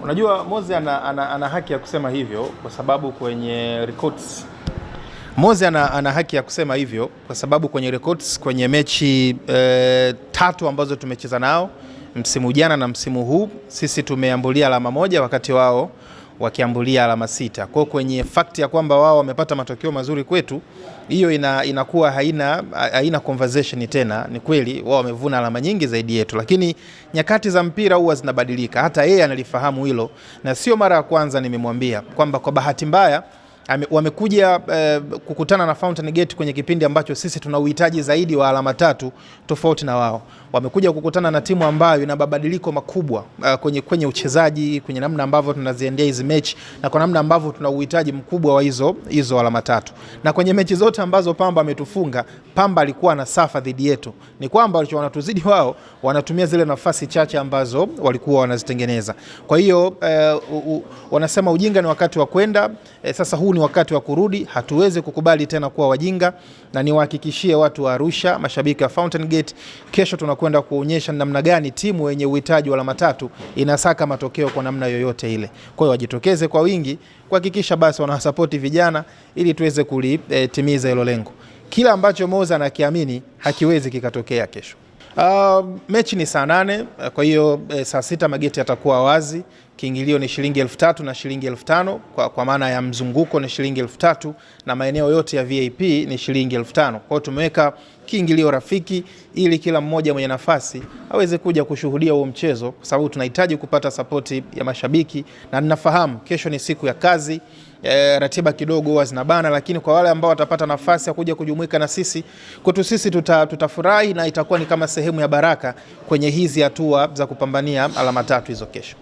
Unajua Moze ana haki ya kusema hivyo kwa sababu kwenye records Moze ana haki ya kusema hivyo kwa sababu kwenye records kwenye mechi 3 ambazo tumecheza nao msimu jana na msimu huu sisi tumeambulia alama 1 wakati wao wakiambulia alama 6. Kwa kwenye fact ya kwamba wao wamepata matokeo mazuri kwetu, hiyo inakuwa haina conversation tena. Ni kweli wao wamevuna alama nyingi zaidi yetu, lakini nyakati za mpira huwa zinabadilika. Hata yeye analifahamu hilo, na sio mara ya kwanza nimemwambia kwamba kwa bahati mbaya wamekuja kukutana na Fountain Gate kwenye kipindi ambacho sisi tuna uhitaji zaidi wa alama 3 tofauti na wao. Wamekuja kukutana na timu ambayo ina mabadiliko makubwa kwenye uchezaji, kwenye namna ambavyo tunaziendea hizi mechi na kwa namna ambavyo tuna uhitaji mkubwa wa hizo alama 3. Na kwenye mechi zote ambazo Pamba ametufunga, Pamba alikuwa na safa dhidi yetu. Ni kwamba walicho wanatuzidi wao, wanatumia zile nafasi chache ambazo walikuwa wanazitengeneza. Kwa hiyo wanasema ujinga ni wakati wa kwenda, sasa huu ni wakati wa kurudi. Hatuwezi kukubali tena kuwa wajinga, na niwahakikishie watu wa Arusha, mashabiki wa Fountain Gate, kesho tunakwenda kuonyesha namna gani timu yenye uhitaji wa alama 3 inasaka matokeo kwa namna yoyote ile. Kwa hiyo wajitokeze kwa wingi kuhakikisha basi wanawasapoti vijana ili tuweze kulitimiza hilo lengo. Kila ambacho Moze anakiamini hakiwezi kikatokea kesho. Mechi ni saa 8, kwa hiyo saa 6 mageti yatakuwa wazi. Kiingilio ni shilingi 3,000 na shilingi 5,000 kwa maana ya mzunguko ni shilingi 3,000 na maeneo yote ya VIP ni shilingi 5,000. Kwa hiyo tumeweka kiingilio rafiki ili kila mmoja mwenye nafasi aweze kuja kushuhudia huo mchezo, kwa sababu tunahitaji kupata sapoti ya mashabiki, na ninafahamu kesho ni siku ya kazi. Ratiba kidogo huwa zinabana, lakini kwa wale ambao watapata nafasi ya kuja kujumuika na sisi, kwetu sisi tutafurahi, na itakuwa ni kama sehemu ya baraka kwenye hizi hatua za kupambania alama 3 hizo kesho.